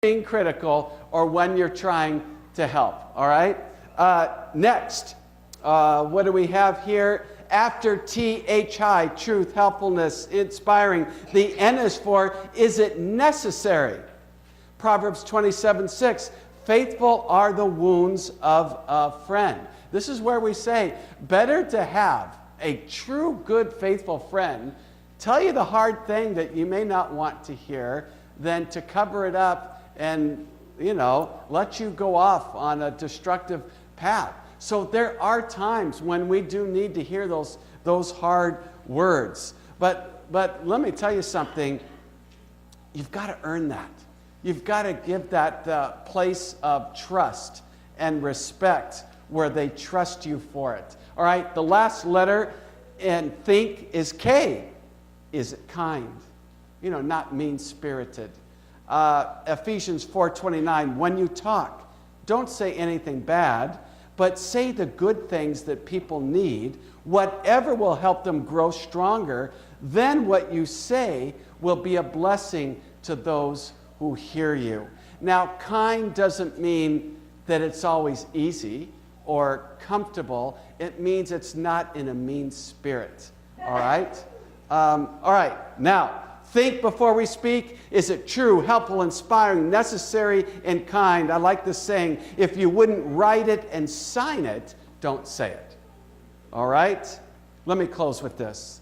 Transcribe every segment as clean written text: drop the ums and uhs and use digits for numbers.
being critical or when you're trying to help, all right? Next, what do we have here? After THI, truth, helpfulness, inspiring, the N is for, is it necessary? Proverbs 27:6, faithful are the wounds of a friend. This is where we say, better to have a true, good, faithful friend tell you the hard thing that you may not want to hear than to cover it up and, let you go off on a destructive path. So there are times when we do need to hear those hard words. But let me tell you something. You've got to earn that. You've got to give that place of trust and respect where they trust you for it. All right, the last letter in think is K. Is it kind? Not mean-spirited. Ephesians 4:29, when you talk, don't say anything bad, but say the good things that people need, whatever will help them grow stronger. Then what you say will be a blessing to those who hear you. Now, kind doesn't mean that it's always easy or comfortable. It means it's not in a mean spirit, all right? All right, now, think before we speak. Is it true, helpful, inspiring, necessary, and kind? I like this saying, if you wouldn't write it and sign it, don't say it. All right? Let me close with this.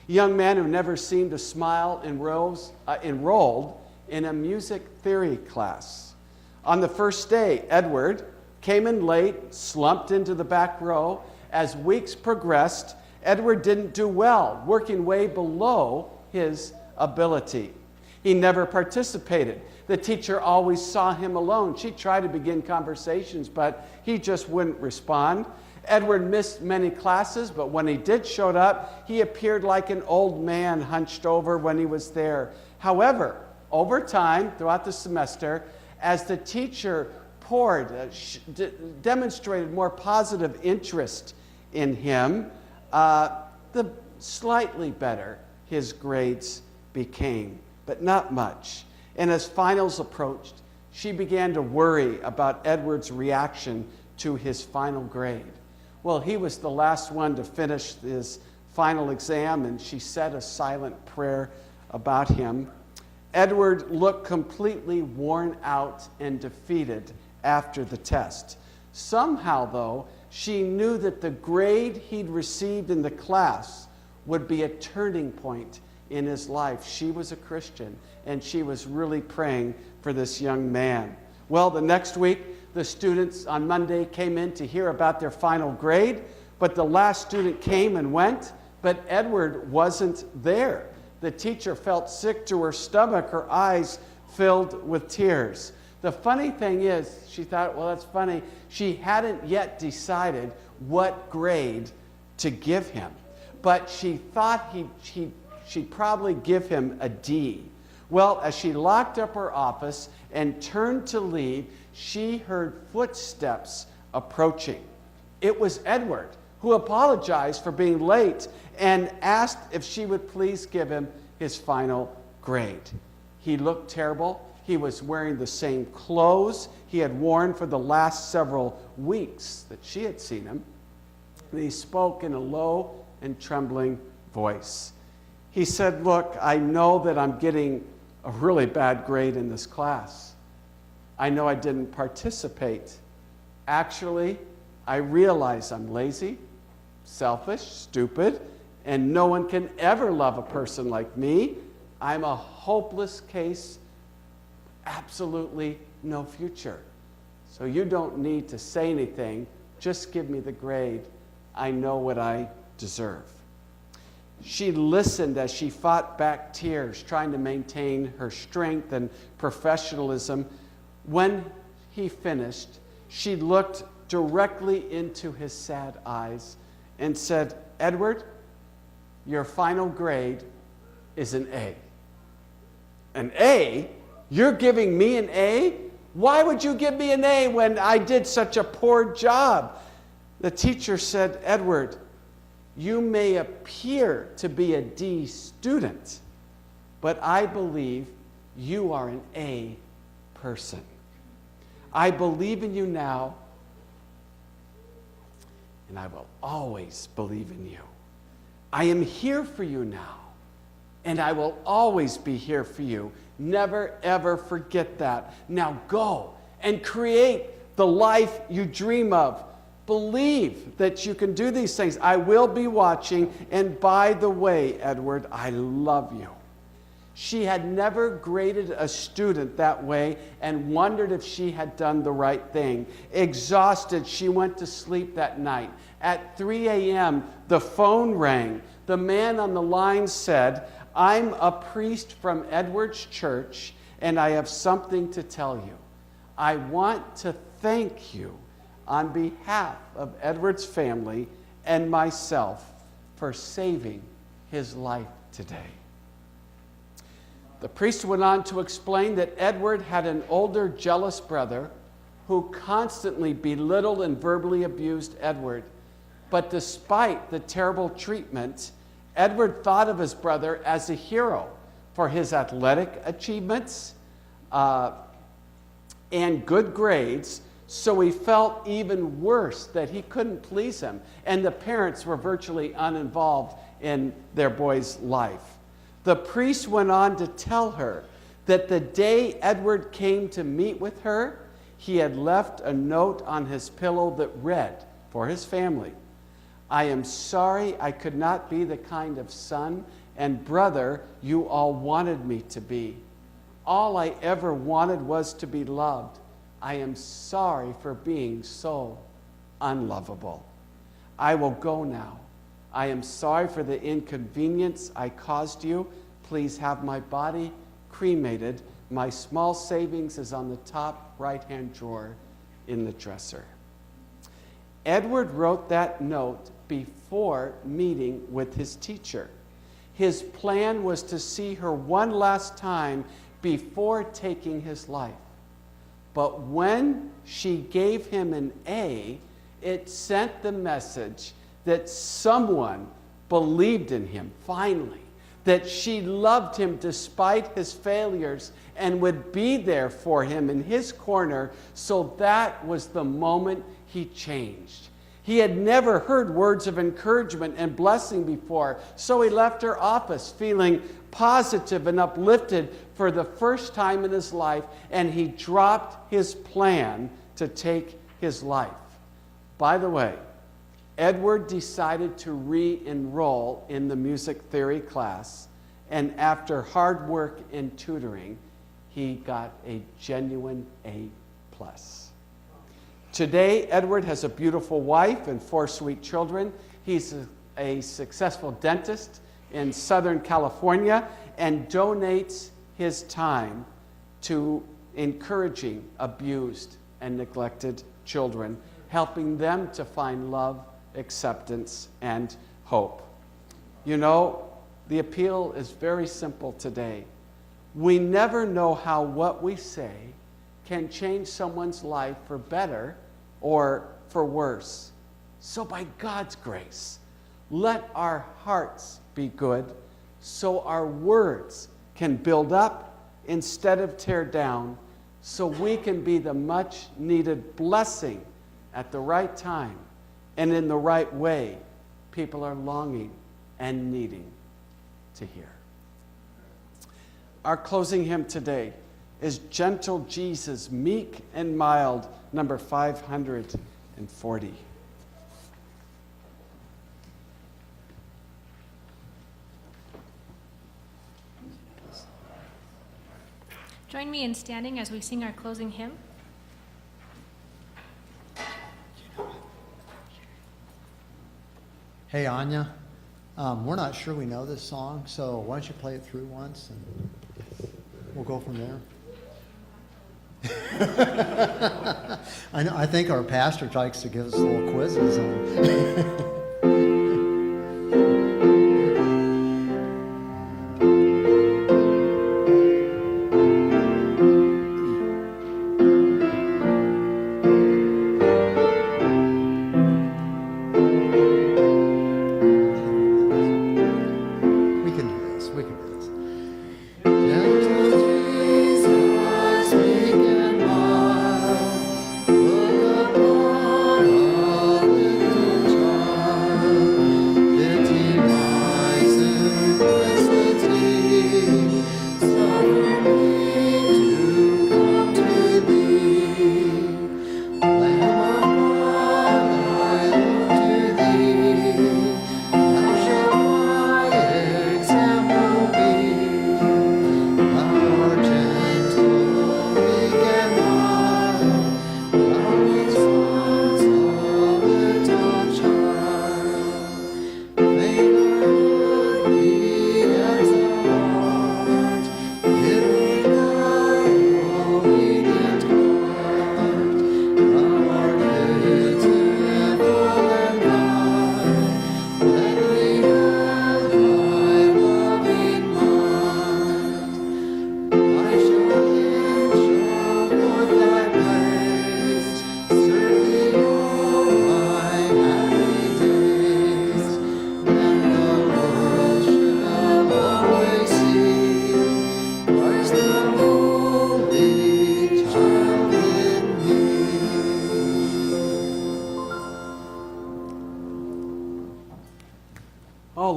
A young man who never seemed to smile enrolled in a music theory class. On the first day, Edward came in late, slumped into the back row. As weeks progressed, Edward didn't do well, working way below his ability. He never participated. The teacher always saw him alone. She tried to begin conversations, but he just wouldn't respond. Edward missed many classes, but when he did show up, he appeared like an old man hunched over when he was there. However, over time, throughout the semester, as the teacher demonstrated more positive interest in him, the slightly better his grades became, but not much. And as finals approached, she began to worry about Edward's reaction to his final grade. Well, he was the last one to finish his final exam, and she said a silent prayer about him. Edward looked completely worn out and defeated after the test. Somehow, though, she knew that the grade he'd received in the class would be a turning point in his life. She was a Christian, and she was really praying for this young man. Well, the next week, the students on Monday came in to hear about their final grade, but the last student came and went, but Edward wasn't there. The teacher felt sick to her stomach, her eyes filled with tears. The funny thing is, she thought, well, that's funny, she hadn't yet decided what grade to give him, but she thought she'd probably give him a D. Well, as she locked up her office and turned to leave, she heard footsteps approaching. It was Edward, who apologized for being late and asked if she would please give him his final grade. He looked terrible. He was wearing the same clothes he had worn for the last several weeks that she had seen him. And he spoke in a low and trembling voice. He said, "Look, I know that I'm getting a really bad grade in this class. I know I didn't participate. Actually, I realize I'm lazy, selfish, stupid, and no one can ever love a person like me. I'm a hopeless case, absolutely no future. So you don't need to say anything. Just give me the grade. I know what I deserve." She listened as she fought back tears, trying to maintain her strength and professionalism. When he finished, she looked directly into his sad eyes and said, "Edward, your final grade is an A." "An A? You're giving me an A? Why would you give me an A when I did such a poor job?" The teacher said, "Edward, you may appear to be a D student, but I believe you are an A person. I believe in you now, and I will always believe in you. I am here for you now, and I will always be here for you. Never, ever forget that. Now go and create the life you dream of. Believe that you can do these things. I will be watching, and by the way, Edward, I love you. She had never graded a student that way and wondered if she had done the right thing. Exhausted, she went to sleep that night. At 3 a.m., the phone rang. The man on the line said, "I'm a priest from Edward's church, and I have something to tell you. I want to thank you on behalf of Edward's family and myself for saving his life today." The priest went on to explain that Edward had an older, jealous brother who constantly belittled and verbally abused Edward. But despite the terrible treatment, Edward thought of his brother as a hero for his athletic achievements and good grades, so he felt even worse that he couldn't please him, and the parents were virtually uninvolved in their boy's life. The priest went on to tell her that the day Edward came to meet with her, he had left a note on his pillow that read for his family, "I am sorry I could not be the kind of son and brother you all wanted me to be. All I ever wanted was to be loved. I am sorry for being so unlovable. I will go now. I am sorry for the inconvenience I caused you. Please have my body cremated. My small savings is on the top right-hand drawer in the dresser." Edward wrote that note before meeting with his teacher. His plan was to see her one last time before taking his life. But when she gave him an A, it sent the message that someone believed in him finally, that she loved him despite his failures and would be there for him in his corner. So that was the moment he changed. He had never heard words of encouragement and blessing before, so he left her office feeling positive and uplifted for the first time in his life, and he dropped his plan to take his life. By the way, Edward decided to re-enroll in the music theory class, and after hard work and tutoring, he got a genuine A+. Today, Edward has a beautiful wife and 4 sweet children. He's a successful dentist in Southern California and donates his time to encouraging abused and neglected children, helping them to find love, acceptance, and hope. You know, the appeal is very simple today. We never know how what we say can change someone's life for better or for worse. So by God's grace, let our hearts be good so our words can build up instead of tear down, so we can be the much needed blessing at the right time and in the right way people are longing and needing to hear. Our closing hymn today is Gentle Jesus, Meek and Mild, number 540. Join me in standing as we sing our closing hymn. Hey, Anya, we're not sure we know this song, so why don't you play it through once and we'll go from there. I think our pastor likes to give us little quizzes on. We can do this. Gentle Jesus, we can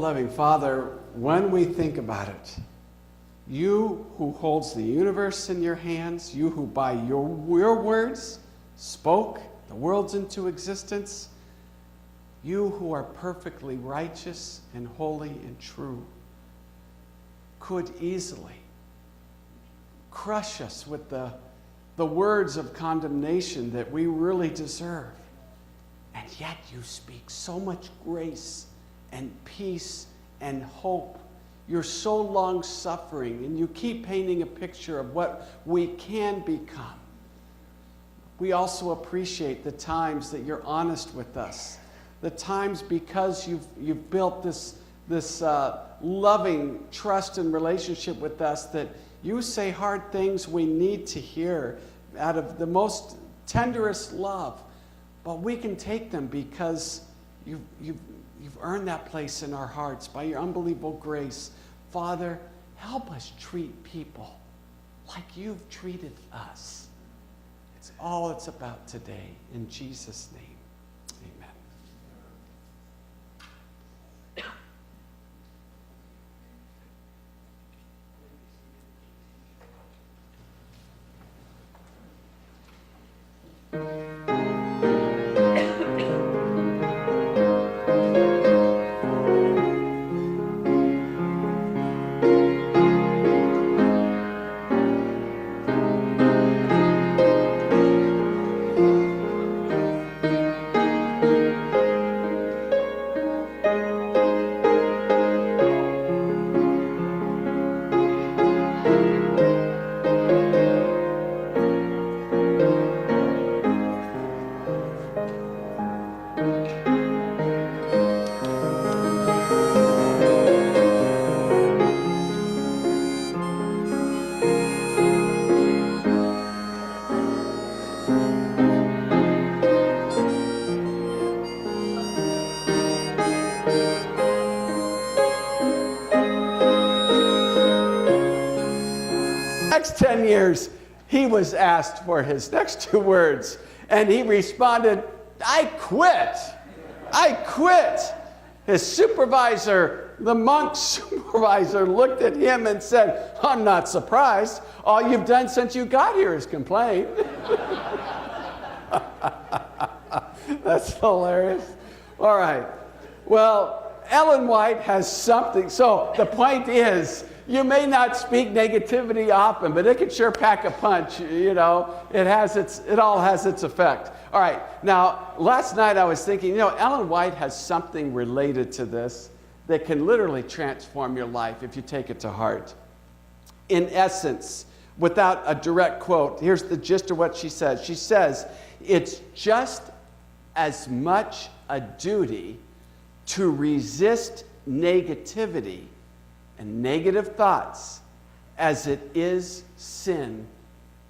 loving Father, when we think about it, you who holds the universe in your hands, you who by your words spoke the worlds into existence, you who are perfectly righteous and holy and true, could easily crush us with the words of condemnation that we really deserve. And yet you speak so much grace and peace and hope. You're so long-suffering, and you keep painting a picture of what we can become. We also appreciate the times that you're honest with us, the times because you've built this loving trust and relationship with us, that you say hard things we need to hear out of the most tenderest love, but we can take them because you've earned that place in our hearts by your unbelievable grace. Father, help us treat people like you've treated us. It's all it's about today. In Jesus' name, amen. Next 10 years, he was asked for his next 2 words, and he responded, I quit. I quit. His supervisor, the monk supervisor, looked at him and said, I'm not surprised. All you've done since you got here is complain. That's hilarious. All right. Well, Ellen White has something. So the point is, you may not speak negativity often, but it can sure pack a punch. You know, it all has its effect. All right. Now, last night I was thinking, Ellen White has something related to this that can literally transform your life if you take it to heart. In essence, without a direct quote, here's the gist of what she says. She says, it's just as much a duty to resist negativity and negative thoughts as it is sin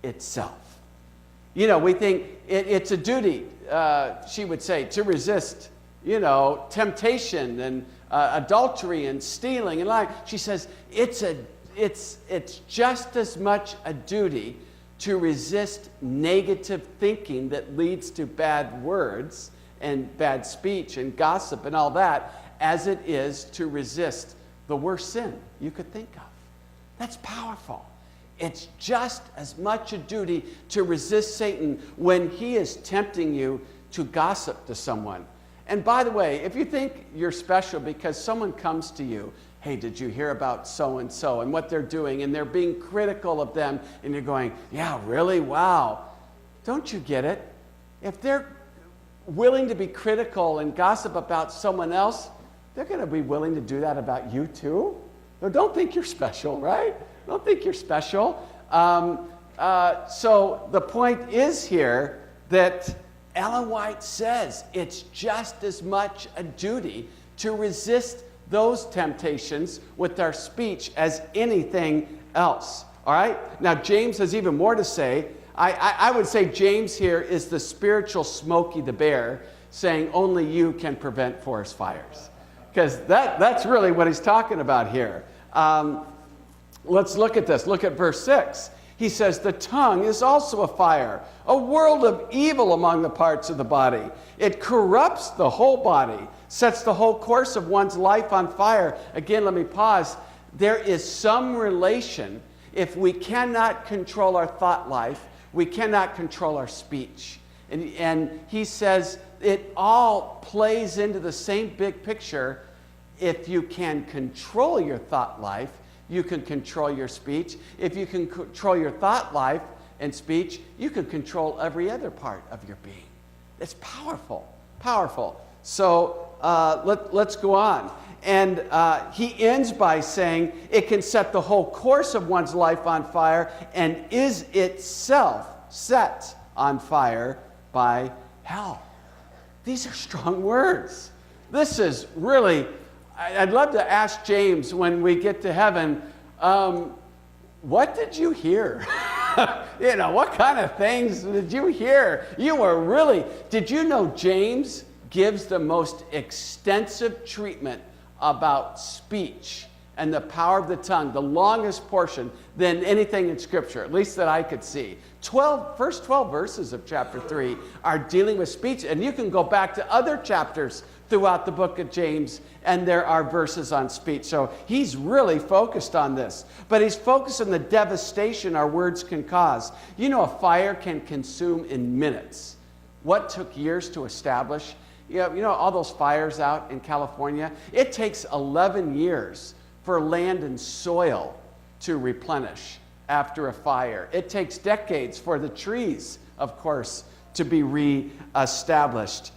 itself. We think it's a duty, she would say, to resist, temptation and adultery and stealing and lying. She says it's just as much a duty to resist negative thinking that leads to bad words and bad speech and gossip and all that, as it is to resist the worst sin you could think of. That's powerful. It's just as much a duty to resist Satan when he is tempting you to gossip to someone. And by the way, if you think you're special because someone comes to you, hey, did you hear about so-and-so and what they're doing, and they're being critical of them, and you're going, yeah, really? Wow. Don't you get it? If they're willing to be critical and gossip about someone else, they're going to be willing to do that about you too. No, don't think you're special, right? Don't think you're special. So the point is here that Ellen White says it's just as much a duty to resist those temptations with our speech as anything else. All right? Now, James has even more to say. I would say James here is the spiritual Smokey the Bear, saying only you can prevent forest fires. Because that's really what he's talking about here. Let's look at this. Look at verse 6. he says, the tongue is also a fire, a world of evil among the parts of the body. It corrupts the whole body, sets the whole course of one's life on fire. Again, let me pause. There is some relation. If we cannot control our thought life, we cannot control our speech. And he says it all plays into the same big picture. If you can control your thought life, you can control your speech. If you can control your thought life and speech, you can control every other part of your being. It's powerful, powerful. So let's go on. And he ends by saying it can set the whole course of one's life on fire and is itself set on fire by hell. These are strong words. This is really, I'd love to ask James when we get to heaven, what did you hear? You know, what kind of things did you hear? You were really, did you know James gives the most extensive treatment about speech and the power of the tongue, the longest portion than anything in Scripture, at least that I could see. First 12 verses of chapter 3 are dealing with speech, and you can go back to other chapters throughout the book of James, and there are verses on speech. So he's really focused on this, but he's focused on the devastation our words can cause. You know, a fire can consume in minutes what took years to establish. You know all those fires out in California? It takes 11 years for land and soil to replenish after a fire. It takes decades for the trees, of course, to be re-established.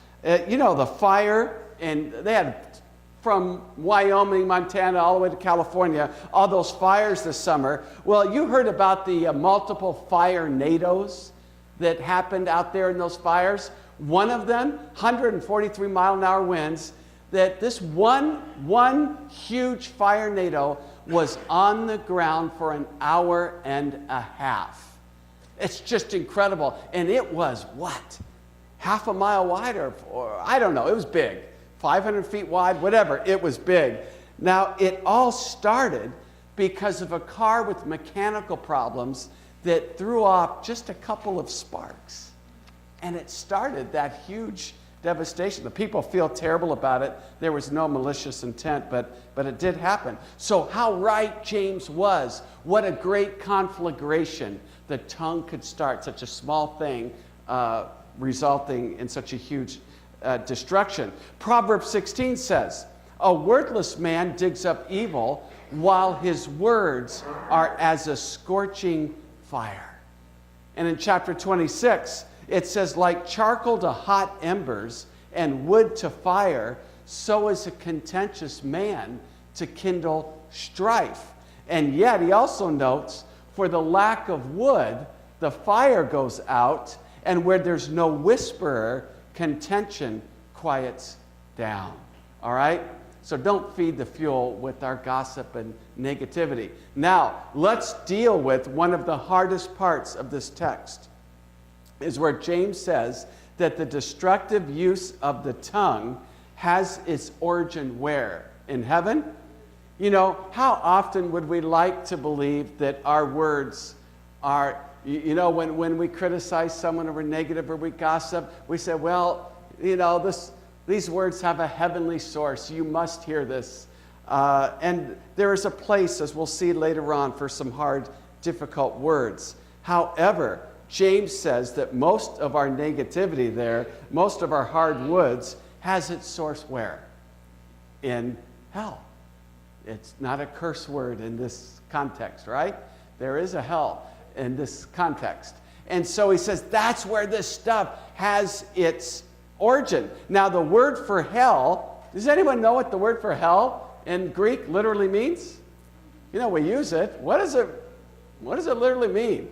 You know, the fire, and they had from Wyoming, Montana, all the way to California, all those fires this summer. Well, you heard about the multiple fire tornadoes that happened out there in those fires. One of them, 143 mile an hour winds, that this one huge fire tornado was on the ground for an hour and a half. It's just incredible. And it was what? Half a mile wide or I don't know, it was big. 500 feet wide, whatever, it was big. Now, it all started because of a car with mechanical problems that threw off just a couple of sparks. And it started that huge devastation. The people feel terrible about it. There was no malicious intent, but it did happen. So how right James was. What a great conflagration the tongue could start, such a small thing resulting in such a huge destruction. Proverbs 16 says, a worthless man digs up evil while his words are as a scorching fire. And in chapter 26, it says, like charcoal to hot embers and wood to fire, so is a contentious man to kindle strife. And yet he also notes, for the lack of wood, the fire goes out, and where there's no whisperer, contention quiets down. All right? So don't feed the fuel with our gossip and negativity. Now, let's deal with one of the hardest parts of this text, is where James says that the destructive use of the tongue has its origin where? In heaven? You know, how often would we like to believe that our words are, you know, when we criticize someone or we're negative or we gossip, we say, well, you know, these words have a heavenly source. You must hear this. And there is a place, as we'll see later on, for some hard, difficult words. However, James says that most of our negativity there, most of our hard words, has its source where? In hell. It's not a curse word in this context, right? There is a hell in this context. And so he says that's where this stuff has its origin. Now, the word for hell, does anyone know what the word for hell in Greek literally means? You know, we use it. What does it literally mean?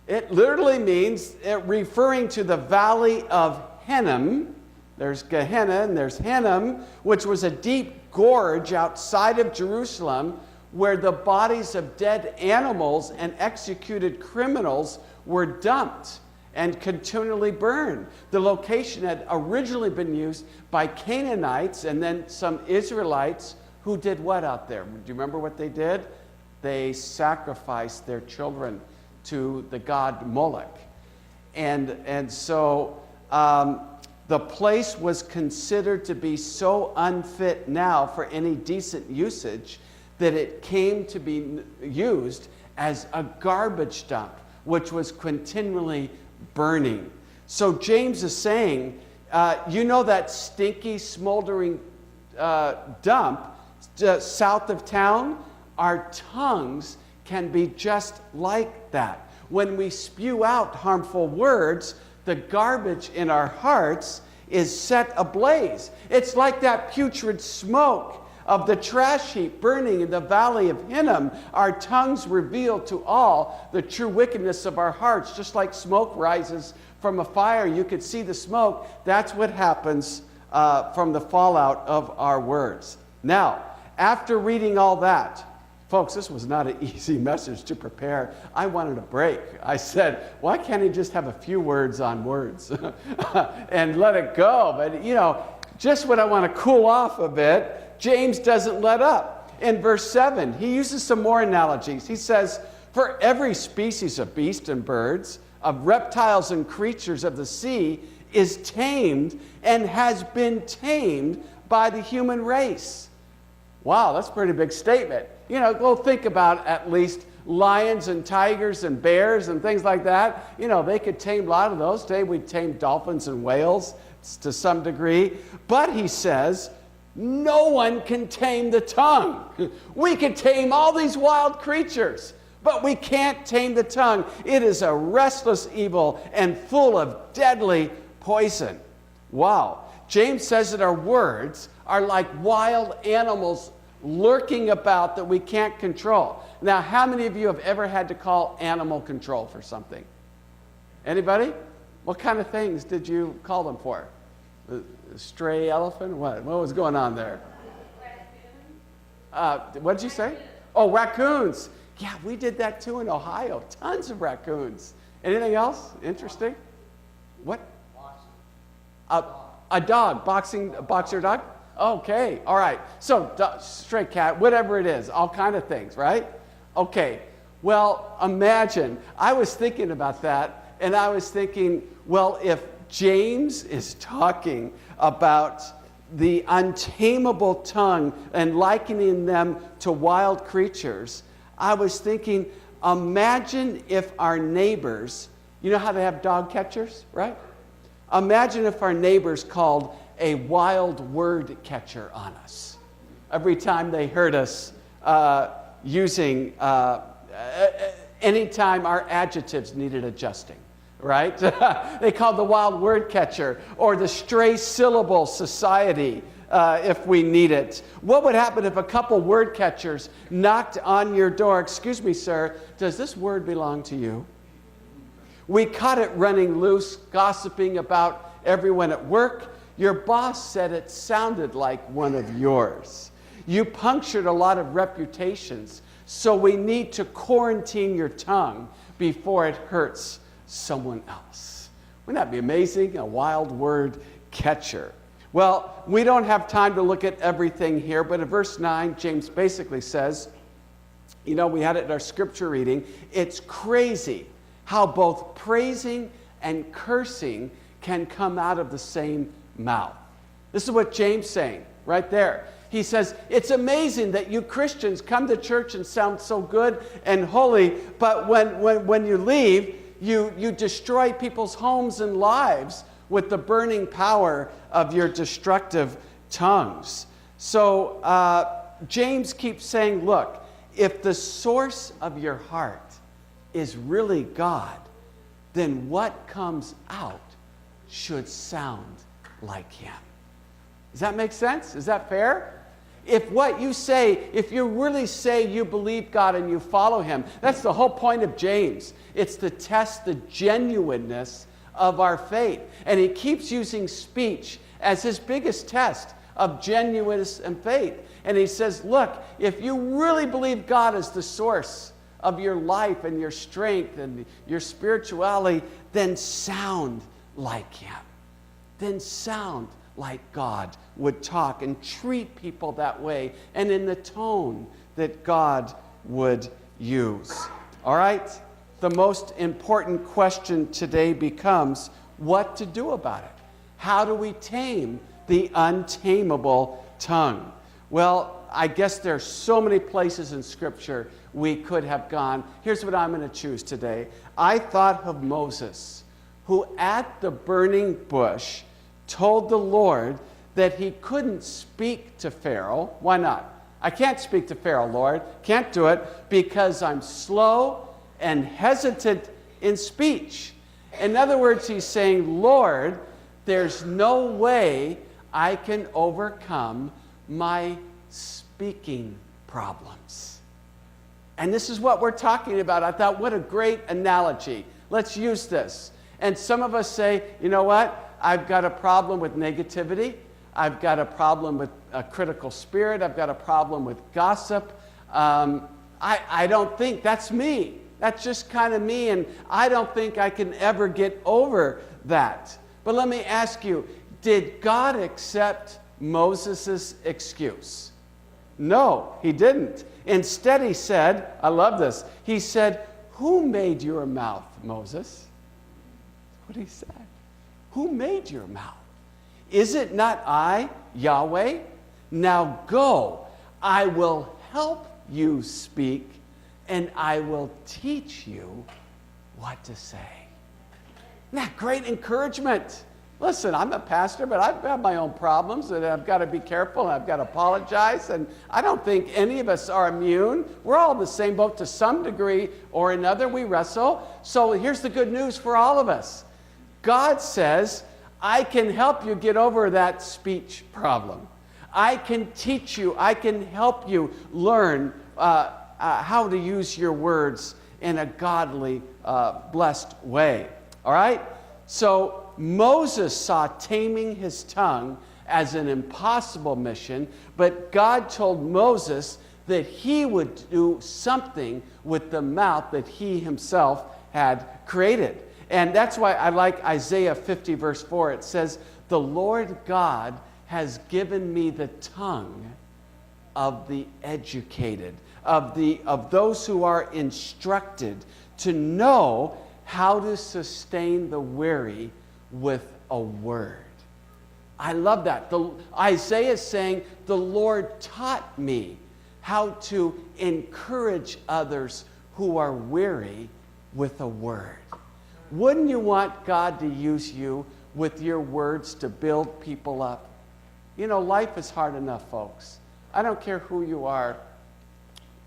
It literally means, referring to the valley of Hinnom. There's Gehenna and there's Hinnom, which was a deep gorge outside of Jerusalem where the bodies of dead animals and executed criminals were dumped and continually burned. The location had originally been used by Canaanites and then some Israelites who did what out there? Do you remember what they did? they sacrificed their children to the god Moloch. And so the place was considered to be so unfit now for any decent usage that it came to be used as a garbage dump, which was continually burning. So James is saying, you know that stinky, smoldering dump south of town? Our tongues can be just like that. When we spew out harmful words, the garbage in our hearts is set ablaze. It's like that putrid smoke of the trash heap burning in the valley of Hinnom. Our tongues reveal to all the true wickedness of our hearts. Just like smoke rises from a fire, you could see the smoke. That's what happens from the fallout of our words. Now, after reading all that, folks, this was not an easy message to prepare. I wanted a break. I said, why can't he just have a few words on words and let it go? But, just when I want to cool off a bit, James doesn't let up. In verse 7, he uses some more analogies. He says, for every species of beasts and birds, of reptiles and creatures of the sea, is tamed and has been tamed by the human race. Wow, that's a pretty big statement. Go think about at least lions and tigers and bears and things like that. They could tame a lot of those. Today we tame dolphins and whales to some degree. But he says, no one can tame the tongue. We can tame all these wild creatures, but we can't tame the tongue. It is a restless evil and full of deadly poison. Wow. James says that our words are like wild animals lurking about that we can't control. Now, how many of you have ever had to call animal control for something? Anybody? What kind of things did you call them for? A stray elephant? What was going on there? What did you say? Oh, raccoons. Yeah, we did that too in Ohio. Tons of raccoons. Anything else interesting? What? A dog. Boxer dog? Okay, all right. So, stray cat, whatever it is, all kind of things, right? Okay, well, imagine. I was thinking about that, and I was thinking, well, if James is talking about the untamable tongue and likening them to wild creatures, I was thinking, imagine if our neighbors, you know how they have dog catchers, right? Imagine if our neighbors called a wild word catcher on us every time they heard us using, anytime our adjectives needed adjusting, right? They called the wild word catcher or the stray syllable society if we need it. What would happen if a couple word catchers knocked on your door? Excuse me, sir, does this word belong to you? We caught it running loose, gossiping about everyone at work. Your boss said it sounded like one of yours. You punctured a lot of reputations, so we need to quarantine your tongue before it hurts someone else. Wouldn't that be amazing? A wild word catcher. Well, we don't have time to look at everything here, but in verse 9, James basically says, we had it in our scripture reading, it's crazy how both praising and cursing can come out of the same mouth. This is what James is saying right there. He says, it's amazing that you Christians come to church and sound so good and holy, but when you leave, you destroy people's homes and lives with the burning power of your destructive tongues. So James keeps saying, look, if the source of your heart is really God, then what comes out should sound like Him. Does that make sense? Is that fair? If what you say, if you really say you believe God and you follow Him, that's the whole point of James. It's to test the genuineness of our faith. And he keeps using speech as his biggest test of genuineness and faith. And he says, look, if you really believe God is the source of your life and your strength and your spirituality, then sound like Him. Then sound like God would talk and treat people that way and in the tone that God would use. All right? The most important question today becomes what to do about it. How do we tame the untamable tongue? Well, I guess there's so many places in Scripture we could have gone. Here's what I'm going to choose today. I thought of Moses, who at the burning bush told the Lord that he couldn't speak to Pharaoh. Why not? I can't speak to Pharaoh, Lord. Can't do it because I'm slow and hesitant in speech. In other words, he's saying, Lord, there's no way I can overcome my speaking problems. And this is what we're talking about. I thought, what a great analogy. Let's use this. And some of us say, you know what? I've got a problem with negativity. I've got a problem with a critical spirit. I've got a problem with gossip. I don't think that's me. That's just kind of me, and I don't think I can ever get over that. But let me ask you, did God accept Moses' excuse? No, he didn't. Instead, he said, I love this, he said, who made your mouth, Moses? That's what he said. Who made your mouth? Is it not I, Yahweh? Now go, I will help you speak, and I will teach you what to say. Isn't that great encouragement? Listen, I'm a pastor, but I've got my own problems, and I've got to be careful, and I've got to apologize, and I don't think any of us are immune. We're all in the same boat to some degree or another. We wrestle. So here's the good news for all of us. God says, I can help you get over that speech problem. I can teach you. I can help you learn how to use your words in a godly, blessed way. All right? So Moses saw taming his tongue as an impossible mission, but God told Moses that he would do something with the mouth that he himself had created. And that's why I like Isaiah 50, verse 4. It says, the Lord God has given me the tongue of the educated, of those who are instructed to know how to sustain the weary with a word. I love that. Isaiah is saying, the Lord taught me how to encourage others who are weary with a word. Wouldn't you want God to use you with your words to build people up? You know, life is hard enough, folks. I don't care who you are.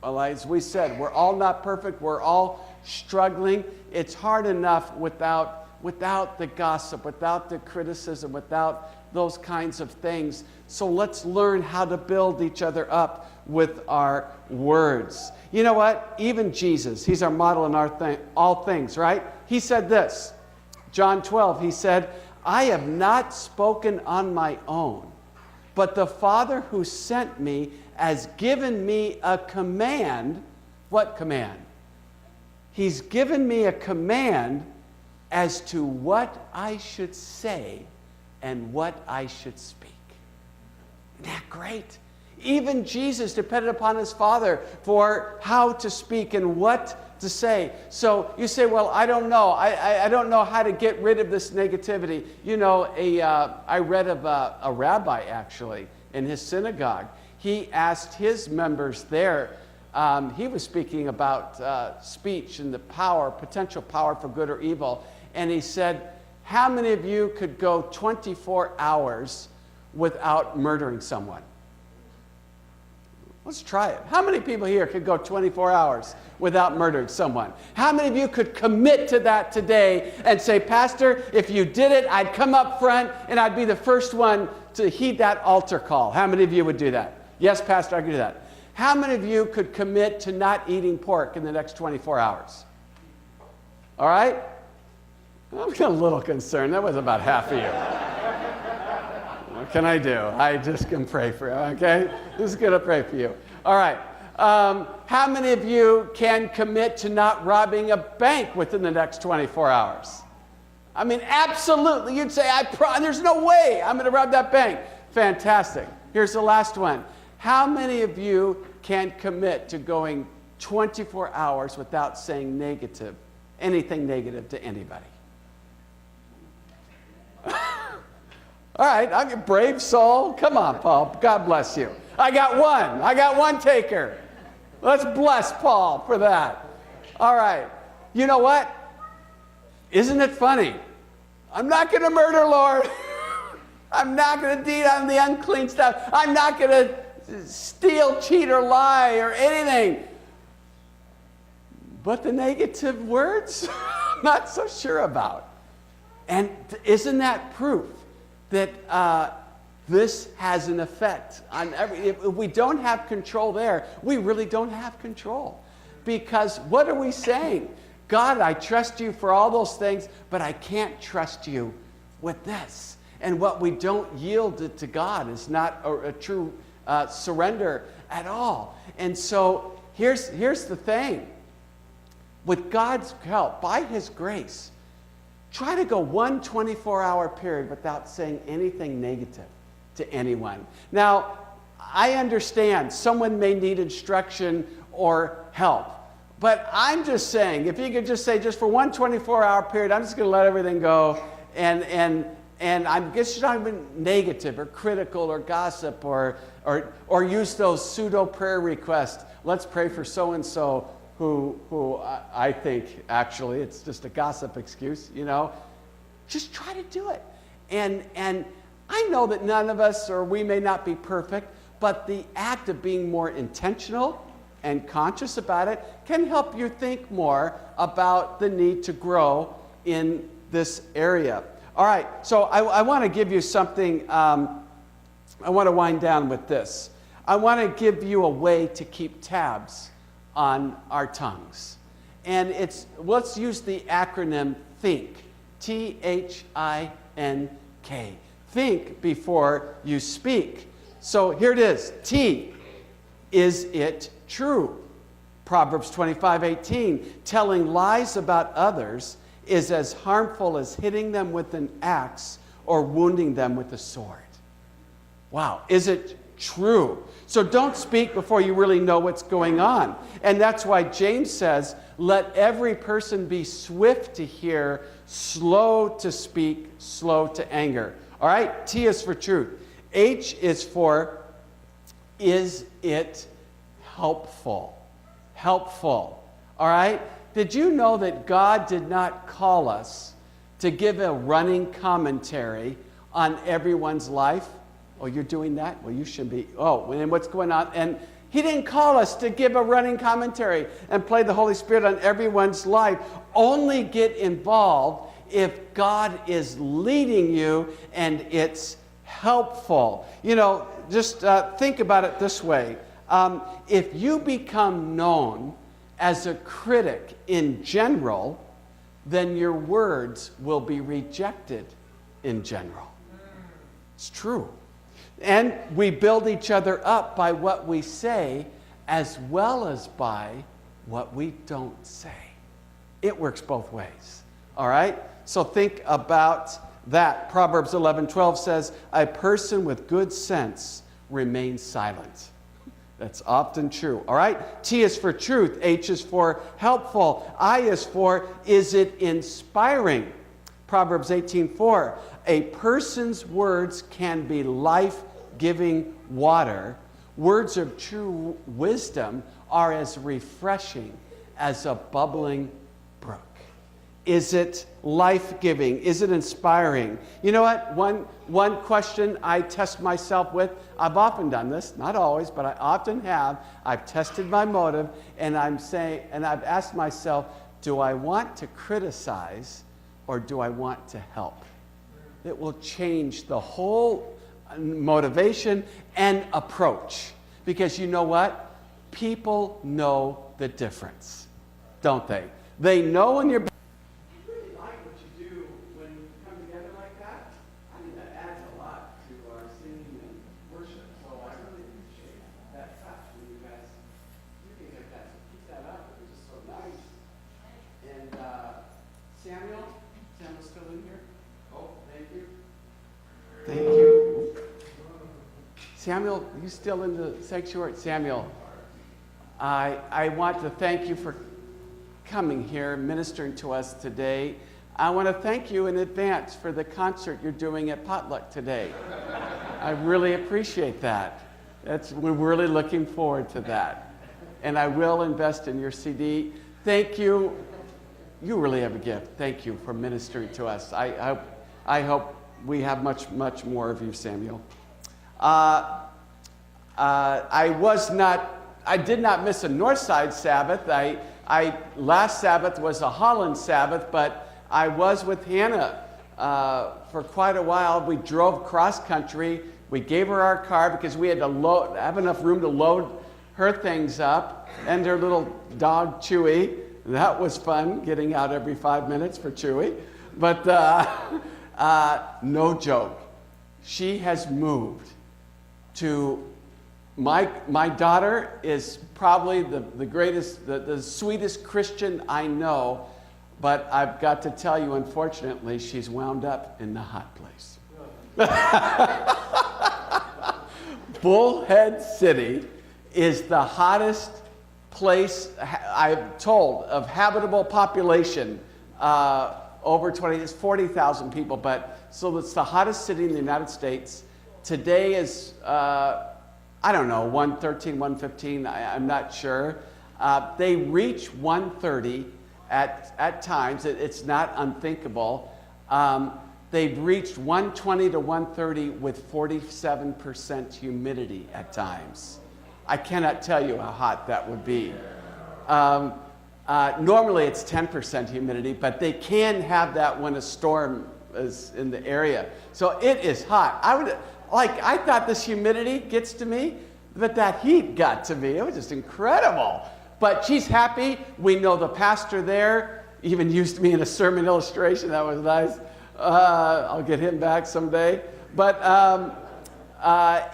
Well, as we said, we're all not perfect. We're all struggling. It's hard enough without the gossip, without the criticism, without those kinds of things. So let's learn how to build each other up with our words. You know what? Even Jesus, he's our model in all things, right? He said this, John 12, he said, I have not spoken on my own, but the Father who sent me has given me a command. What command? He's given me a command as to what I should say and what I should speak. Isn't that great? Even Jesus depended upon his Father for how to speak and what to say. So you say, well, I don't know. I don't know how to get rid of this negativity. You know, I read of a rabbi, actually, in his synagogue. He asked his members there, he was speaking about speech and the power, potential power for good or evil. And he said, how many of you could go 24 hours without murdering someone? Let's try it. How many people here could go 24 hours without murdering someone? How many of you could commit to that today and say, Pastor, if you did it, I'd come up front and I'd be the first one to heed that altar call? How many of you would do that? Yes, Pastor, I can do that. How many of you could commit to not eating pork in the next 24 hours? All right? I'm a little concerned. That was about half of you. What can I do? I just can pray for you, okay? Just going to pray for you. All right. How many of you can commit to not robbing a bank within the next 24 hours? I mean, absolutely. You'd say, there's no way I'm going to rob that bank. Fantastic. Here's the last one. How many of you can commit to going 24 hours without saying anything negative to anybody? All right, I'm a brave soul. Come on, Paul. God bless you. I got one taker. Let's bless Paul for that. All right. You know what? Isn't it funny? I'm not going to murder, Lord. I'm not going to deed on the unclean stuff. I'm not going to steal, cheat, or lie or anything. But the negative words, not so sure about. And isn't that proof that this has an effect on if we don't have control there, we really don't have control. Because what are we saying? God, I trust you for all those things, but I can't trust you with this. And what we don't yield it to God is not a true surrender at all. And so here's the thing. With God's help, by his grace, try to go one 24-hour period without saying anything negative to anyone. Now, I understand someone may need instruction or help. But I'm just saying, if you could just say, just for one 24-hour period, I'm just going to let everything go, and I'm just not even negative or critical or gossip or use those pseudo prayer requests. Let's pray for so-and-so who I think, actually, it's just a gossip excuse, you know. Just try to do it. And I know that none of us, or we may not be perfect, but the act of being more intentional and conscious about it can help you think more about the need to grow in this area. All right, so I want to give you something. I want to wind down with this. I want to give you a way to keep tabs on our tongues. And let's use the acronym THINK. THINK. Think before you speak. So here it is. T, is it true? Proverbs 25:18, telling lies about others is as harmful as hitting them with an axe or wounding them with a sword. Wow, is it true? So don't speak before you really know what's going on. And that's why James says, let every person be swift to hear, slow to speak, slow to anger. All right, T is for truth. H is for, is it helpful? Helpful. All right? Did you know that God did not call us to give a running commentary on everyone's life? Oh, you're doing that? Well, you should be. Oh, and what's going on? And he didn't call us to give a running commentary and play the Holy Spirit on everyone's life. Only get involved if God is leading you and it's helpful. You know, just think about it this way. If you become known as a critic in general, then your words will be rejected in general. It's true. And we build each other up by what we say as well as by what we don't say. It works both ways. All right? So think about that. Proverbs 11:12 says, a person with good sense remains silent. That's often true. All right? T is for truth. H is for helpful. I is for, is it inspiring? Proverbs 18:4, a person's words can be life-giving water. Words of true wisdom are as refreshing as a bubbling brook. Is it life-giving? Is it inspiring? You know what? One question I test myself with, I've often done this, not always, but I often have. I've tested my motive, and I've asked myself, do I want to criticize or do I want to help? It will change the whole motivation and approach. Because you know what? People know the difference, don't they? They know when you're... I really like what you do when you come together like that. I think that adds a lot to our singing and worship. So I really appreciate that touch when you guys do things like that. So keep that up. It was just so nice. And Samuel's still in here? Oh, thank you. Thank you. Samuel, you still in the sanctuary? Samuel, I want to thank you for coming here, ministering to us today. I want to thank you in advance for the concert you're doing at Potluck today. I really appreciate that. We're really looking forward to that. And I will invest in your CD. Thank you. You really have a gift. Thank you for ministering to us. I hope we have much, much more of you, Samuel. I did not miss a Northside Sabbath. Last Sabbath was a Holland Sabbath, but I was with Hannah for quite a while. We drove cross country. We gave her our car because we had to have enough room to load her things up and her little dog, Chewy. That was fun, getting out every 5 minutes for Chewy. But no joke, she has moved to, my daughter is probably the greatest, the sweetest Christian I know, but I've got to tell you, unfortunately, she's wound up in the hot place. Bullhead City is the hottest place, I'm told, of habitable population. Over 40,000 people, so it's the hottest city in the United States. Today is, I don't know, 113, 115, I'm not sure. They reach 130 at times. It's not unthinkable. They've reached 120 to 130 with 47% humidity at times. I cannot tell you how hot that would be. Normally it's 10% humidity, but they can have that when a storm is in the area. So it is hot. I thought this humidity gets to me, but that heat got to me. It was just incredible. But she's happy. We know the pastor there even used me in a sermon illustration. That was nice. I'll get him back someday. But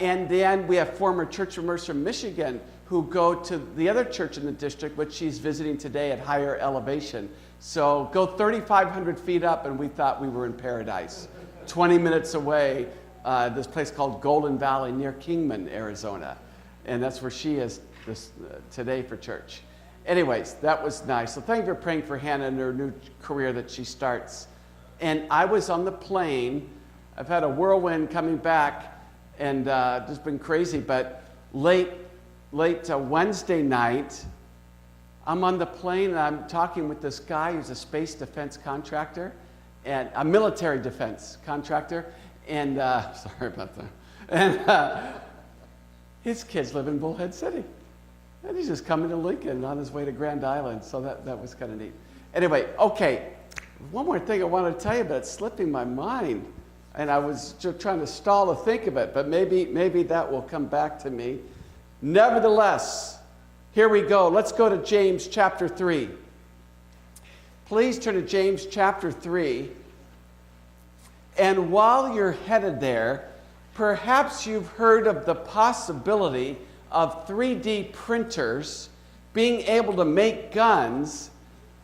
and then we have former church members from Michigan who go to the other church in the district, which she's visiting today at higher elevation. So go 3,500 feet up, and we thought we were in paradise. 20 minutes away, this place called Golden Valley near Kingman, Arizona. And that's where she is today for church. Anyways, that was nice. So thank you for praying for Hannah and her new career that she starts. And I was on the plane. I've had a whirlwind coming back, and just been crazy, but late Wednesday night, I'm on the plane and I'm talking with this guy who's a space defense contractor, and a military defense contractor, and sorry about that. And his kids live in Bullhead City, and he's just coming to Lincoln on his way to Grand Island, so that was kind of neat. Anyway, okay, one more thing I wanted to tell you, but it's slipping my mind, and I was just trying to stall to think of it, but maybe that will come back to me. Nevertheless, here we go. Let's go to James chapter 3. Please turn to James chapter 3. And while you're headed there, perhaps you've heard of the possibility of 3D printers being able to make guns,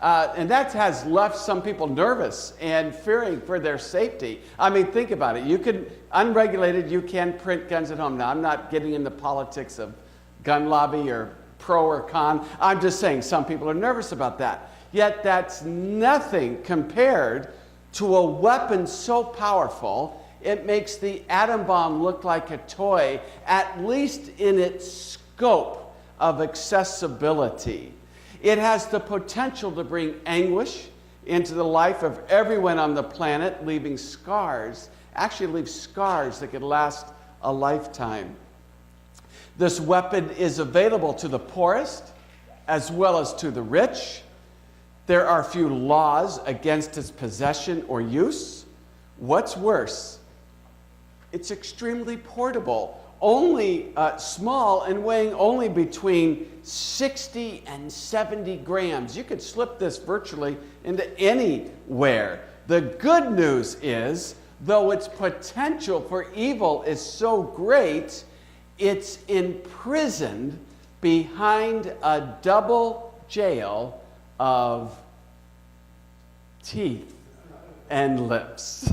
and that has left some people nervous and fearing for their safety. I mean, think about it. Unregulated, you can print guns at home. Now, I'm not getting into politics of gun lobby or pro or con. I'm just saying some people are nervous about that. Yet that's nothing compared to a weapon so powerful, it makes the atom bomb look like a toy, at least in its scope of accessibility. It has the potential to bring anguish into the life of everyone on the planet, leaving scars, actually leaves scars that could last a lifetime. This weapon is available to the poorest as well as to the rich. There are few laws against its possession or use. What's worse, it's extremely portable, only small and weighing only between 60 and 70 grams. You could slip this virtually into anywhere. The good news is, though its potential for evil is so great, it's imprisoned behind a double jail of teeth and lips.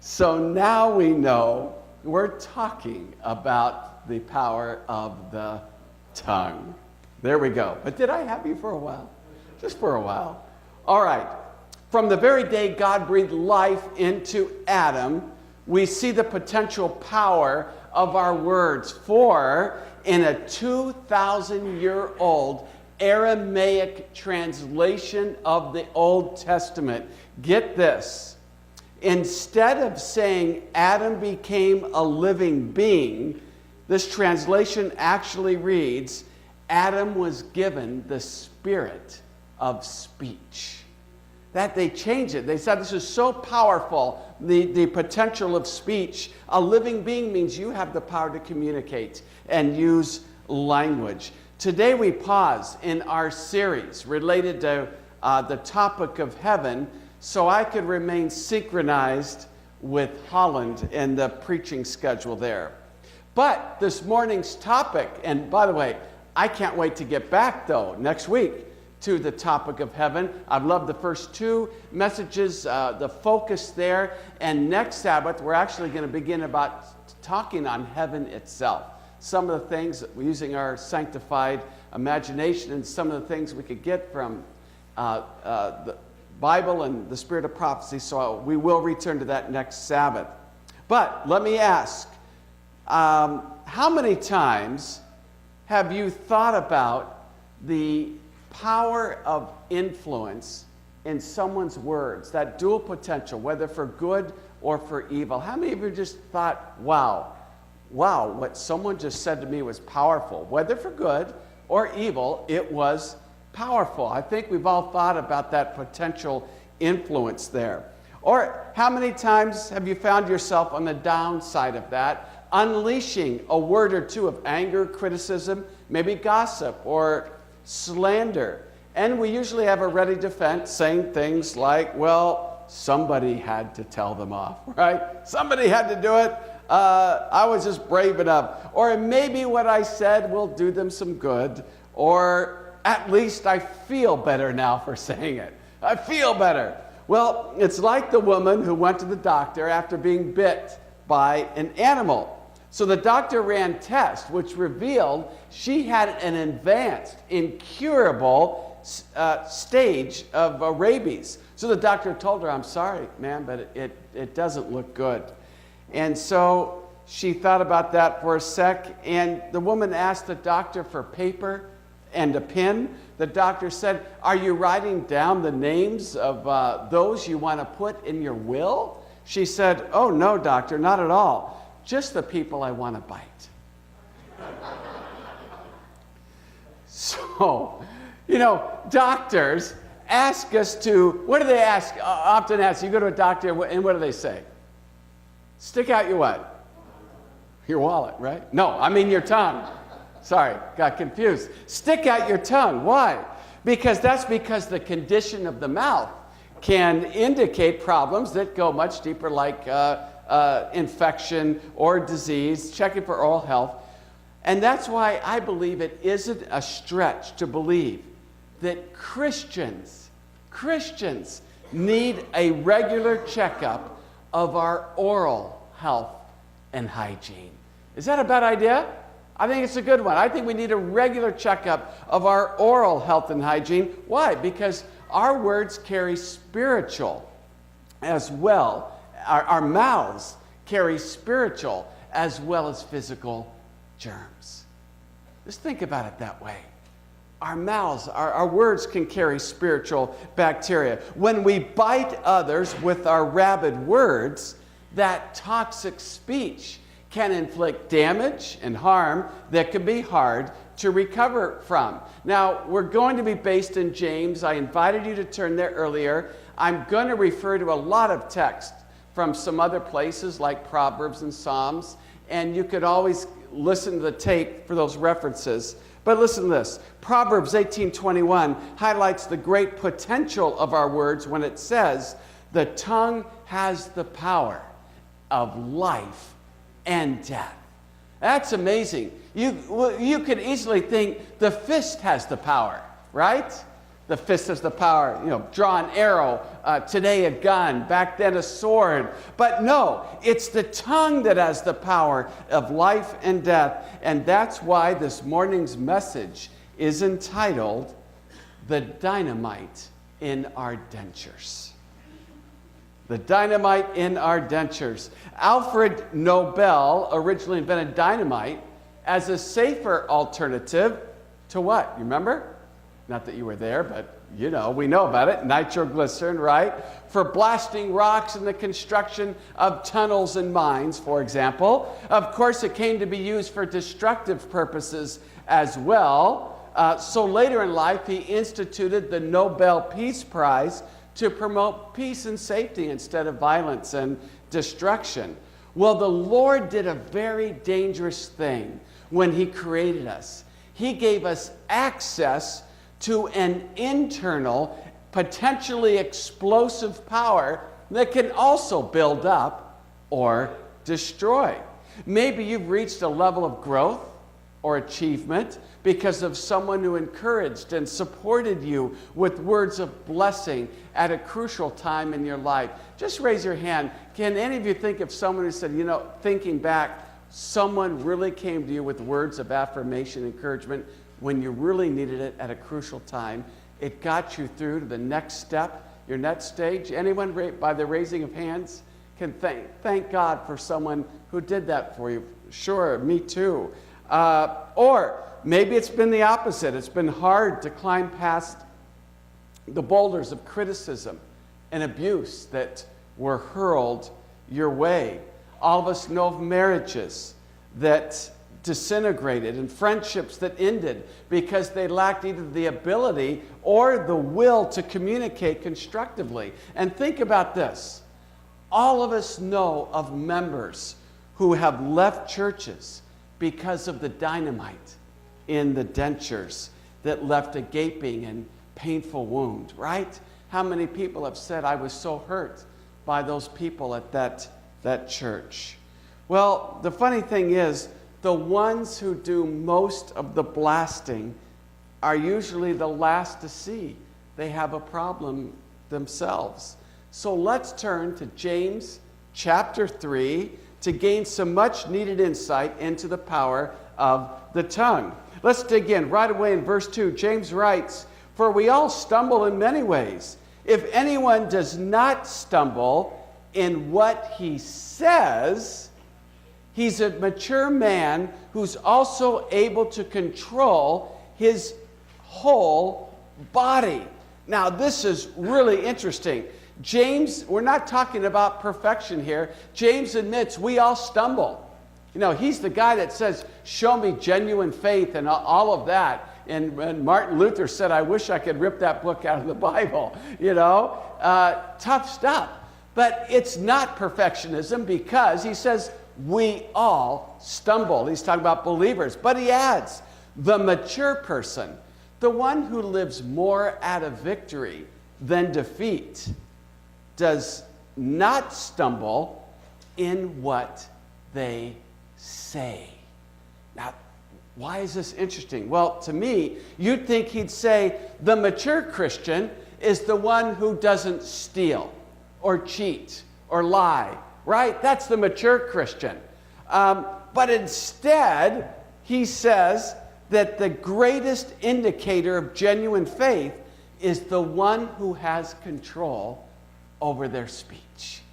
So now we know we're talking about the power of the tongue. There we go. But did I have you for a while? Just for a while. All right. From the very day God breathed life into Adam, we see the potential power of our words. For in a 2,000-year-old Aramaic translation of the Old Testament, get this, instead of saying Adam became a living being, this translation actually reads, Adam was given the spirit of speech. That they changed it. They said this is so powerful, the potential of speech. A living being means you have the power to communicate and use language. Today we pause in our series related to the topic of heaven so I could remain synchronized with Holland and the preaching schedule there. But this morning's topic, and by the way, I can't wait to get back though next week to the topic of heaven. I've loved the first two messages, the focus there. And next Sabbath, we're actually going to begin about talking on heaven itself. Some of the things, using our sanctified imagination, and some of the things we could get from the Bible and the spirit of prophecy. So we will return to that next Sabbath. But let me ask, how many times have you thought about the power of influence in someone's words, that dual potential, whether for good or for evil? How many of you just thought, wow, what someone just said to me was powerful, whether for good or evil, it was powerful. I think we've all thought about that potential influence there. Or how many times have you found yourself on the downside of that, unleashing a word or two of anger, criticism, maybe gossip or slander? And we usually have a ready defense saying things like, well, somebody had to tell them off, right? Somebody had to do it. I was just brave enough. Or maybe what I said will do them some good. Or at least I feel better now for saying it. I feel better. Well, it's like the woman who went to the doctor after being bit by an animal. So the doctor ran tests which revealed she had an advanced, incurable stage of rabies. So the doctor told her, I'm sorry, ma'am, but it doesn't look good. And so she thought about that for a sec, and the woman asked the doctor for paper and a pen. The doctor said, are you writing down the names of those you want to put in your will? She said, oh, no, doctor, not at all. Just the people I want to bite. So, doctors ask us to, what do they ask? Often ask, you go to a doctor and what do they say? Stick out your what? Your wallet, right? No, I mean your tongue. Sorry, got confused. Stick out your tongue. Why? Because the condition of the mouth can indicate problems that go much deeper, like infection or disease, checking for oral health. And that's why I believe it isn't a stretch to believe that Christians need a regular checkup of our oral health and hygiene. Is that a bad idea? I think it's a good one. I think we need a regular checkup of our oral health and hygiene. Why? Because our words carry spiritual as well. Our mouths carry spiritual as well as physical germs. Just think about it that way. Our mouths, our words can carry spiritual bacteria. When we bite others with our rabid words, that toxic speech can inflict damage and harm that can be hard to recover from. Now, we're going to be based in James. I invited you to turn there earlier. I'm going to refer to a lot of text from some other places like Proverbs and Psalms, and you could always listen to the tape for those references. But listen to this. Proverbs 18:21 highlights the great potential of our words when it says, the tongue has the power of life and death. That's amazing. You could easily think the fist has the power, right? The fist has the power, draw an arrow, today a gun, back then a sword. But no, it's the tongue that has the power of life and death. And that's why this morning's message is entitled The Dynamite in Our Dentures. The dynamite in our dentures. Alfred Nobel originally invented dynamite as a safer alternative to what? You remember? Not that you were there, but you know, we know about it. Nitroglycerin, right? For blasting rocks in the construction of tunnels and mines, for example. Of course, it came to be used for destructive purposes as well. So later in life, he instituted the Nobel Peace Prize to promote peace and safety instead of violence and destruction. Well, the Lord did a very dangerous thing when he created us. He gave us access to an internal, potentially explosive power that can also build up or destroy. Maybe you've reached a level of growth or achievement because of someone who encouraged and supported you with words of blessing at a crucial time in your life. Just raise your hand. Can any of you think of someone who said, you know, thinking back, someone really came to you with words of affirmation, encouragement, when you really needed it at a crucial time? It got you through to the next step, your next stage. Anyone, by the raising of hands, can thank God for someone who did that for you? Sure, me too. Or maybe it's been the opposite. It's been hard to climb past the boulders of criticism and abuse that were hurled your way. All of us know of marriages that disintegrated and friendships that ended because they lacked either the ability or the will to communicate constructively. And think about this. All of us know of members who have left churches because of the dynamite in the dentures that left a gaping and painful wound, right? How many people have said, I was so hurt by those people at that church? Well, the funny thing is, the ones who do most of the blasting are usually the last to see they have a problem themselves. So let's turn to James chapter 3 to gain some much needed insight into the power of the tongue. Let's dig in right away in verse 2. James writes, "For we all stumble in many ways. If anyone does not stumble in what he says, he's a mature man who's also able to control his whole body." Now, this is really interesting. James, we're not talking about perfection here. James admits we all stumble. You know, he's the guy that says, show me genuine faith and all of that. And Martin Luther said, I wish I could rip that book out of the Bible. You know, tough stuff. But it's not perfectionism because he says we all stumble. He's talking about believers. But he adds, the mature person, the one who lives more out of victory than defeat, does not stumble in what they say. Now, why is this interesting? Well, to me, you'd think he'd say the mature Christian is the one who doesn't steal or cheat or lie, right? That's the mature Christian. But instead, he says that the greatest indicator of genuine faith is the one who has control over their speech.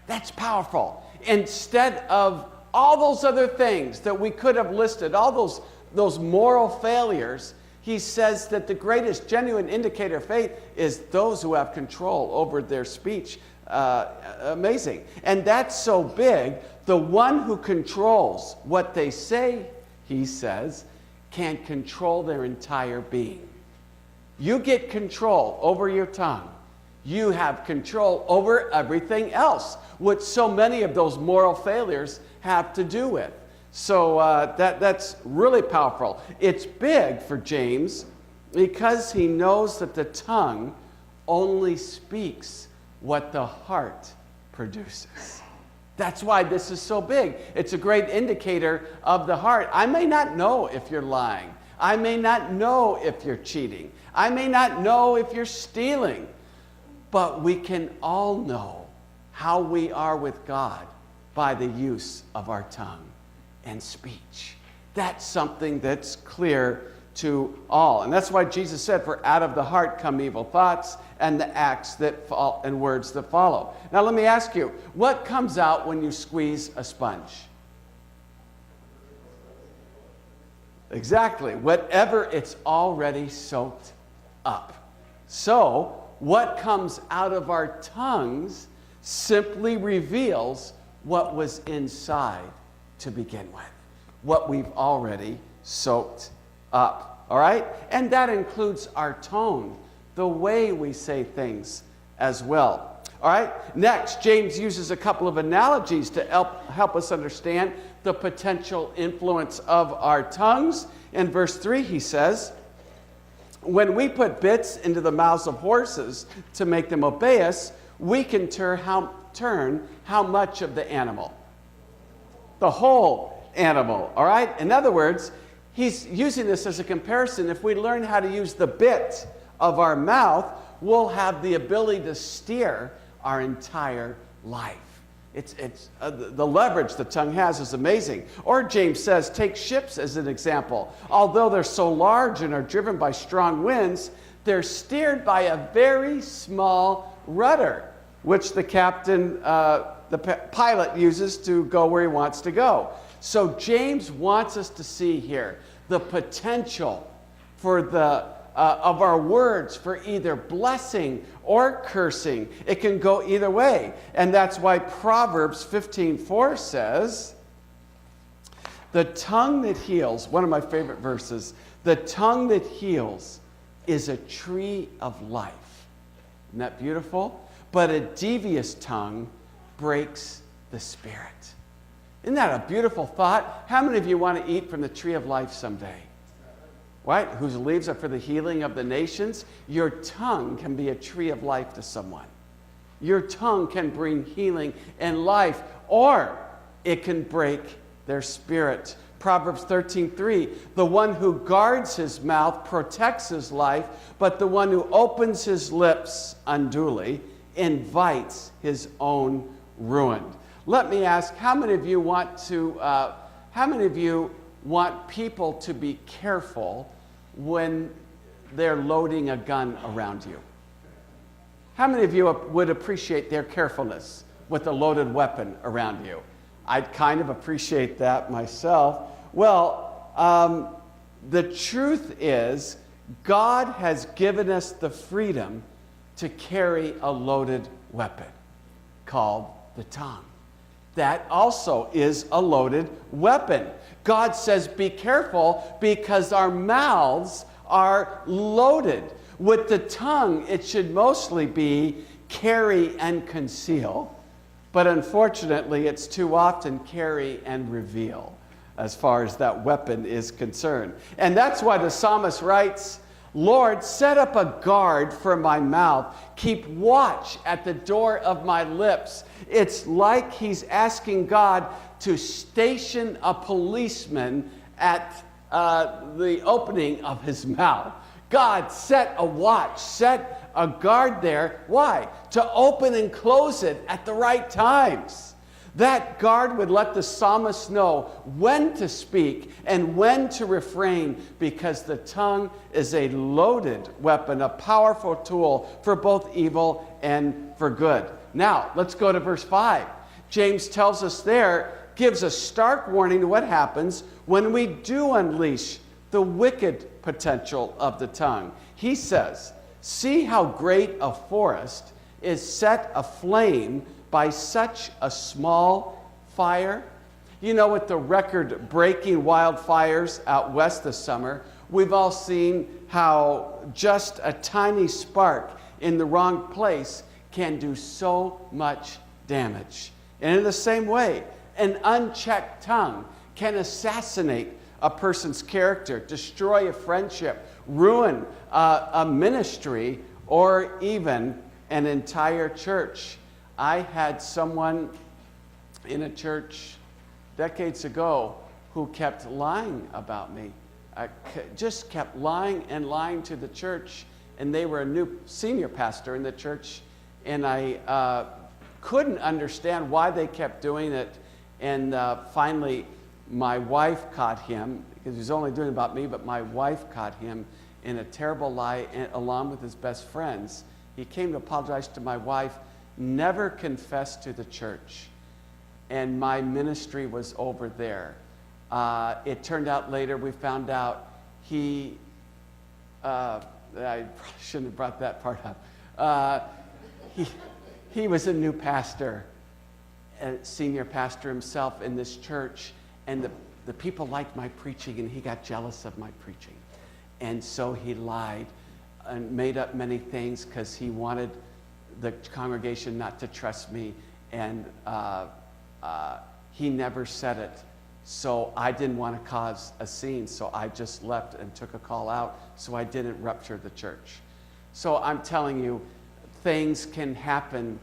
That's powerful. Instead of all those other things that we could have listed, all those moral failures, he says that the greatest genuine indicator of faith is those who have control over their speech. Amazing. And that's so big, the one who controls what they say, he says, can control their entire being. You get control over your tongue. You have control over everything else, what so many of those moral failures have to do with. So that's really powerful. It's big for James because he knows that the tongue only speaks what the heart produces. That's why this is so big. It's a great indicator of the heart. I may not know if you're lying. I may not know if you're cheating. I may not know if you're stealing. But we can all know how we are with God by the use of our tongue and speech. That's something that's clear to all. And that's why Jesus said, for out of the heart come evil thoughts and the acts that fall and words that follow. Now let me ask you, what comes out when you squeeze a sponge? Exactly, whatever it's already soaked up. So what comes out of our tongues simply reveals what was inside to begin with, what we've already soaked up, all right? And that includes our tone, the way we say things as well, all right? Next, James uses a couple of analogies to help us understand the potential influence of our tongues. In verse 3, he says, when we put bits into the mouths of horses to make them obey us, we can turn how much of the animal? The whole animal, all right? In other words, he's using this as a comparison. If we learn how to use the bit of our mouth, we'll have the ability to steer our entire life. The leverage the tongue has is amazing. Or James says, take ships as an example. Although they're so large and are driven by strong winds, they're steered by a very small rudder, which the captain, the pilot uses to go where he wants to go. So James wants us to see here the potential for of our words for either blessing or cursing. It can go either way. And that's why Proverbs 15:4 says, the tongue that heals, one of my favorite verses, the tongue that heals is a tree of life. Isn't that beautiful? But a devious tongue breaks the spirit. Isn't that a beautiful thought? How many of you want to eat from the tree of life someday? Right? Whose leaves are for the healing of the nations. Your tongue can be a tree of life to someone. Your tongue can bring healing and life, or it can break their spirit. Proverbs 13:3, the one who guards his mouth protects his life, but the one who opens his lips unduly invites his own ruin. Let me ask, how many of you want people to be careful when they're loading a gun around you? How many of you would appreciate their carefulness with a loaded weapon around you? I'd kind of appreciate that myself. Well, the truth is, God has given us the freedom to carry a loaded weapon called the tongue. That also is a loaded weapon. God says, be careful because our mouths are loaded. With the tongue, it should mostly be carry and conceal. But unfortunately, it's too often carry and reveal as far as that weapon is concerned. And that's why the psalmist writes, Lord, set up a guard for my mouth. Keep watch at the door of my lips. It's like he's asking God to station a policeman at the opening of his mouth. God, set a watch, set a guard there. Why? To open and close it at the right times. That guard would let the psalmist know when to speak and when to refrain, because the tongue is a loaded weapon, a powerful tool for both evil and for good. Now, let's go to verse 5. James tells us there, gives a stark warning to what happens when we do unleash the wicked potential of the tongue. He says, see how great a forest is set aflame by such a small fire. You know, with the record-breaking wildfires out west this summer, we've all seen how just a tiny spark in the wrong place can do so much damage. And in the same way, an unchecked tongue can assassinate a person's character, destroy a friendship, ruin a ministry, or even an entire church. I had someone in a church decades ago who kept lying about me. Just kept lying and lying to the church, and they were a new senior pastor in the church, and I couldn't understand why they kept doing it, and finally my wife caught him, because he was only doing about me, but my wife caught him in a terrible lie along with his best friends. He came to apologize to my wife, never confessed to the church, and my ministry was over there. It turned out later, we found out I probably shouldn't have brought that part up. He was a new pastor, a senior pastor himself in this church, and the people liked my preaching, and he got jealous of my preaching. And so he lied and made up many things because he wanted the congregation not to trust me, and he never said it. So I didn't want to cause a scene, so I just left and took a call out, so I didn't rupture the church. So I'm telling you, things can happen.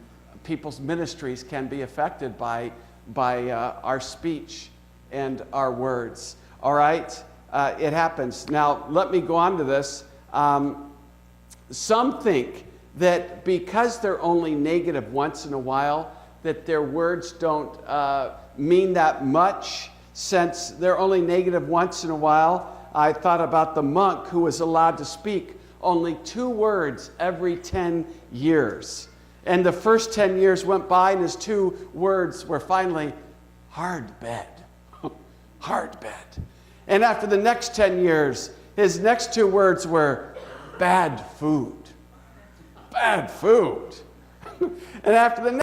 People's ministries can be affected by our speech and our words. All right? It happens. Now, let me go on to this. Some think that because they're only negative once in a while, that their words don't mean that much. Since they're only negative once in a while, I thought about the monk who was allowed to speak only 2 words every 10 years. And the first 10 years went by, and his 2 words were finally, hard bed. Hard bed. And after the next 10 years, his next 2 words were bad food. Bad food. And after the